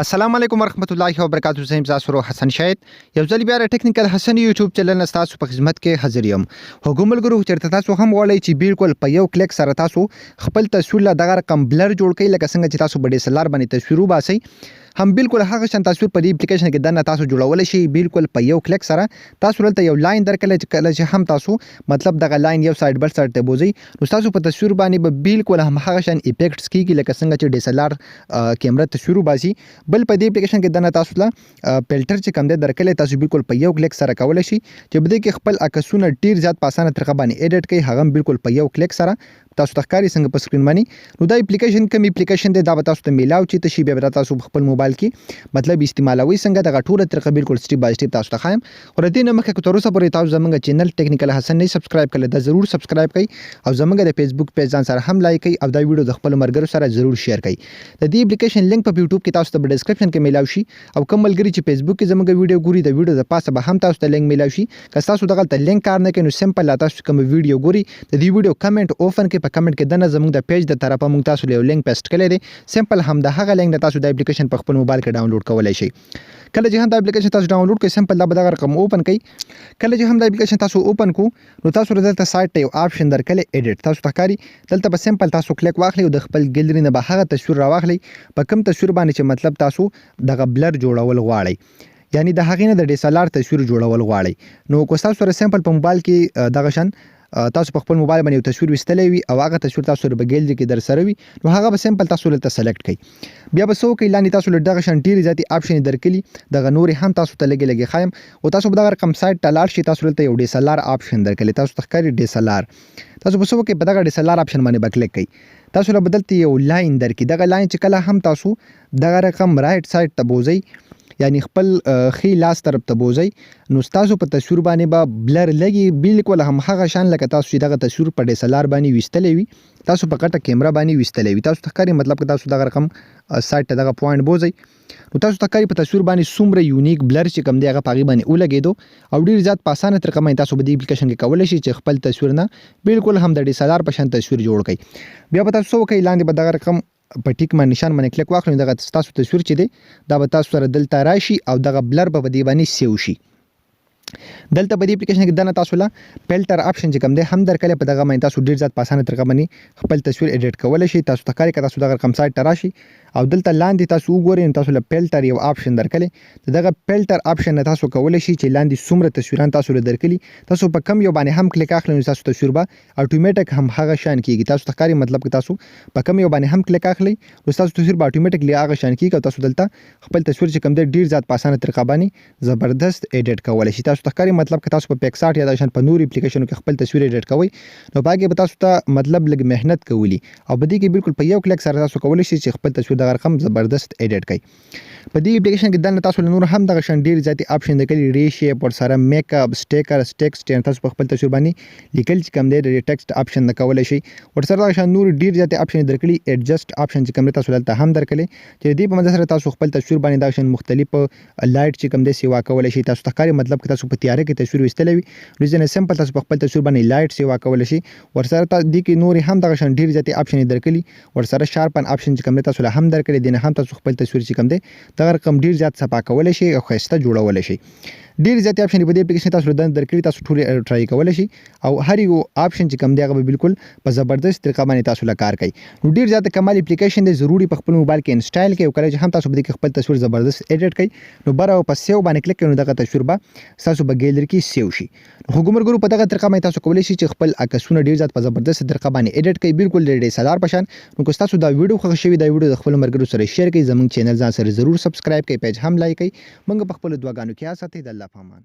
السلام علیکم ورحمت الله وبرکاتہ. زه زاسرو حسن شاهد یو ځل بیا ټیکنیکل حسن یوټیوب چینل تاسو په خدمت کې حاضر یم. هغوملګرو چیرته تاسو هم وړئ چې بالکل په یو کلیک سره تاسو خپل تصویر له دغه رقم بلر جوړ کړئ لکه څنګه چې تاسو په DSLR باندې تصویر وباسئ. هم بالکل هغه شان تصویر په دې اپلیکیشن کې دنه تاسو جوړول شي. بالکل په یو کلیک سره تاسو دلته یو لاین درکړئ چې هم تاسو مطلب دغه لاین یو سایډ بل سایډ ته بوزي نو تاسو په تصویر باندې به بالکل هم هغه شان افیکټس کیږي لکه څنګه چې DSLR کیمرا تصویر وباسي. بل په دې اپلیکیشن کې دنه تاسو له فلټر چې کوم دی درکړئ تاسو بالکل په یو کلیک سره کولای شي چې بده کې خپل عکسونه ډیر زیات په اسانه طریقه باندې ایډیټ کړئ. هغه بالکل په یو کلیک سره تاسو تخکاری څنګه په سکرین باندې نو دا اپلیکیشن کوم اپلیکیشن دی دا به تاسو ته میلاو چې تشي به تاسو خپل موبایل کې مطلب استعمالوي څنګه دغه ټوله طریقه بالکل سټیپ بای سټیپ تاسو ته خایم. ور دې نه مخکې تر اوسه پورې تاسو زموږ چینل ټیکنیکل حسن نه سبسکرایب کړئ دا ضرور سبسکرایب کړئ او زموږ د فیسبوک پیج ځان سره هم لایک کړئ او دا ویډیو د خپل مرګرو سره ضرور شیر کړئ. د دې اپلیکیشن لینک په یوټیوب کې تاسو ته په ډسکرپشن کې میلاو شي او کوم ملګری چې فیسبوک کې زموږ ویډیو ګوري د ویډیو د پاسه به هم تاسو ته لینک میلاو شي. که تاسو دغه ته لینک کار نه کوئ نو سمپل تاسو کوم ویډیو ګوري د دې ویډیو کمنټ اوپن کې په کمنټ کې دنه زموږ د پیج د طرفه موږ تاسو له لینک پیسټ کړی دی. سمپل هم د هغه لینک تاسو د اپلیکیشن په خپل موبایل کې ډاونلوډ کولای شئ. کله چې هم د اپلیکیشن تاسو ډاونلوډ کړئ سمپل دا به دغه رقم اوپن کړئ. کله چې هم د اپلیکیشن تاسو اوپن کو نو تاسو دلته سایت ته یو آپشن درکړي ایډیټ تاسو تخکاری دلته به سمپل تاسو کلیک واخلئ او د خپل ګیلری نه به هغه تصویر راواخلئ په کوم تصویر باندې چې مطلب تاسو دغه بلر جوړول غواړئ یعنی د هغې نه د DSLR تصویر جوړول غواړئ. نو که تاسو سره سمپل په موبایل کې دغه شان تاسو په خپل موبایل باندې یو تصویر وستلې وي او هغه تصویر تاسو په ګیلری کې در سره وي نو هغه به سمپل تاسو لته سلیکټ کړئ. بیا به سو کې لاندې تاسو له دغه شان ډیر ذاتی آپشن درکړي دغه نور هم تاسو ته لګي خایم او تاسو په دغه رقم سایت ته لاړ شئ تاسو لته یو DSLR آپشن درکړي تاسو تخکاری DSLR تاسو په سو کې په دغه DSLR آپشن باندې به کلیک کړئ. تاسو له بدلته یو لاین درکړي دغه لاین چې کله هم تاسو دغه رقم رائټ سایت ته بوزي یعنی خپل خي لاس طرف ته بوزي نو تاسو په تصویر باندې به بلر لګي بالکل هم هغه شان لکه تاسو دغه تصویر په DSLR باندې وستلې وي تاسو په کټه کیمرا باندې وستلې وي تاسو تخکاری مطلب که تاسو دغه رقم سایت ته دغه پوینټ بوزي نو تاسو تخکاری په تصویر باندې څومره یونیک بلر چې کوم دی هغه پاغي باندې ولګیدو او ډیر زیات په اسانه طریقه باندې تاسو په دې اپلیکیشن کې کولای شئ چې خپل تصویر نه بالکل هم د DSLR په شان تصویر جوړ کړئ. بیا به تاسو کوي لاندې به دغه رقم په ټیک باندې نشان باندې کلیک واخلئ دغه تاسو تصویر چې دی دا به تاسو سره دلته راشي او دغه بلر په دې باندې سیو شي. دلته په دې اپلیکیشن کې دنه تاسو له فلټر آپشن چې کوم دی هم درکړي په دغه باندې تاسو ډیر ځات په اسانه طریقه باندې خپل تصویر ایډیټ کولای شئ. تاسو تکاري که تاسو دغه رقم سایت ته راشي او دلته لاندې تاسو وګورئ تاسو له فلټر یو آپشن درکړي دغه فلټر آپشن تاسو کولای شئ چې لاندې څومره تصویران تاسو له درکړي تاسو په کم یو باندې هم کلیک اخلئ نو تاسو تصویر به اتوماتیک هم هغه شان کیږي. تاسو تکاري مطلب که تاسو په کم یو باندې هم کلیک اخلئ نو تاسو تصویر به اتوماتیکلی هغه شان کیږي او تاسو دلته خپل تصویر چې کوم دی ډیر ځات په اسانه طریقه باندې زبردست ایډیټ کولای شئ. تاسو تکاري مطلب که تاسو په پکسارت یا د شان په نور اپلیکیشنو کې خپل تصویر ایډیټ کوئ نو باقي به تاسو ته مطلب لږ مهنت کولی او بده کې بالکل په یو کلیک سره تاسو کولای شئ چې خپل تصویر دغه رقم زبردست ایډیټ کړئ. په دې اپلیکیشن کې دنه تاسو نور هم دغه شان ډیر ذاتی آپشن درکړي ریشیپ ور سره میک اپ سټیکر سټیکس تاسو په خپل تصویر باندې لیکل چې کوم دی د ټیکسټ آپشن نه کولای شئ. ور سره دغه شان نور ډیر ذاتی آپشن درکړي ایڈجسټ آپشن چې کوم تاسو دلته هم درکړي چې دې په منځ سره تاسو خپل تصویر باندې دغه شان مختلف لایټ چې کوم دی سیوا کولای شئ. تاسو تخکاری مطلب که تاسو په تیاره کې تصویر وستلې وي ریزن سمپل تاسو په خپل تصویر باندې لایټ سیوا کولای شئ. ور سره دې کې نور هم دغه شان ډیر ذاتی آپشن درکړي ور سره شارپن آپشن چې کوم تاسو له هم درکړي دي نه هم تاسو خپل تصویر چې کوم دی دغه رقم ډیر زیات صفا کولای شئ او ښایسته جوړولی شئ. ډیر زیات آپشن په دې اپلیکیشن تاسو له درکړي تاسو ټول ټرای کولای شئ او هر یو آپشن چې کوم دی هغه بالکل په زبردست طریقه باندې تاسو له کار کوي. نو ډیر زیات کمال اپلیکیشن دی ضروري په خپل موبایل کې انسټال کړئ او کله چې هم تاسو به د خپل تصویر زبردست ایډیټ کړئ نو بره په سیو باندې کلیک کړئ نو دغه تصویر به تاسو په ګیلری کې سیو شي. نو ګورګورو په دغه طریقه باندې تاسو کولای شئ چې خپل عکسونه ډیر زیات په زبردست طریقه باندې ایډیټ کړئ بالکل د DSLR په شان. نو که تاسو دا ویډیو خوښ شوی دا ویډیو د خپل مرګرو سره شیر کړئ زموږ چینل ځان سره ضرور سبسکرایب کړئ پیج هم لایک کړئ موږ په خپل دعاګانو کې ساتئ د الله په امان.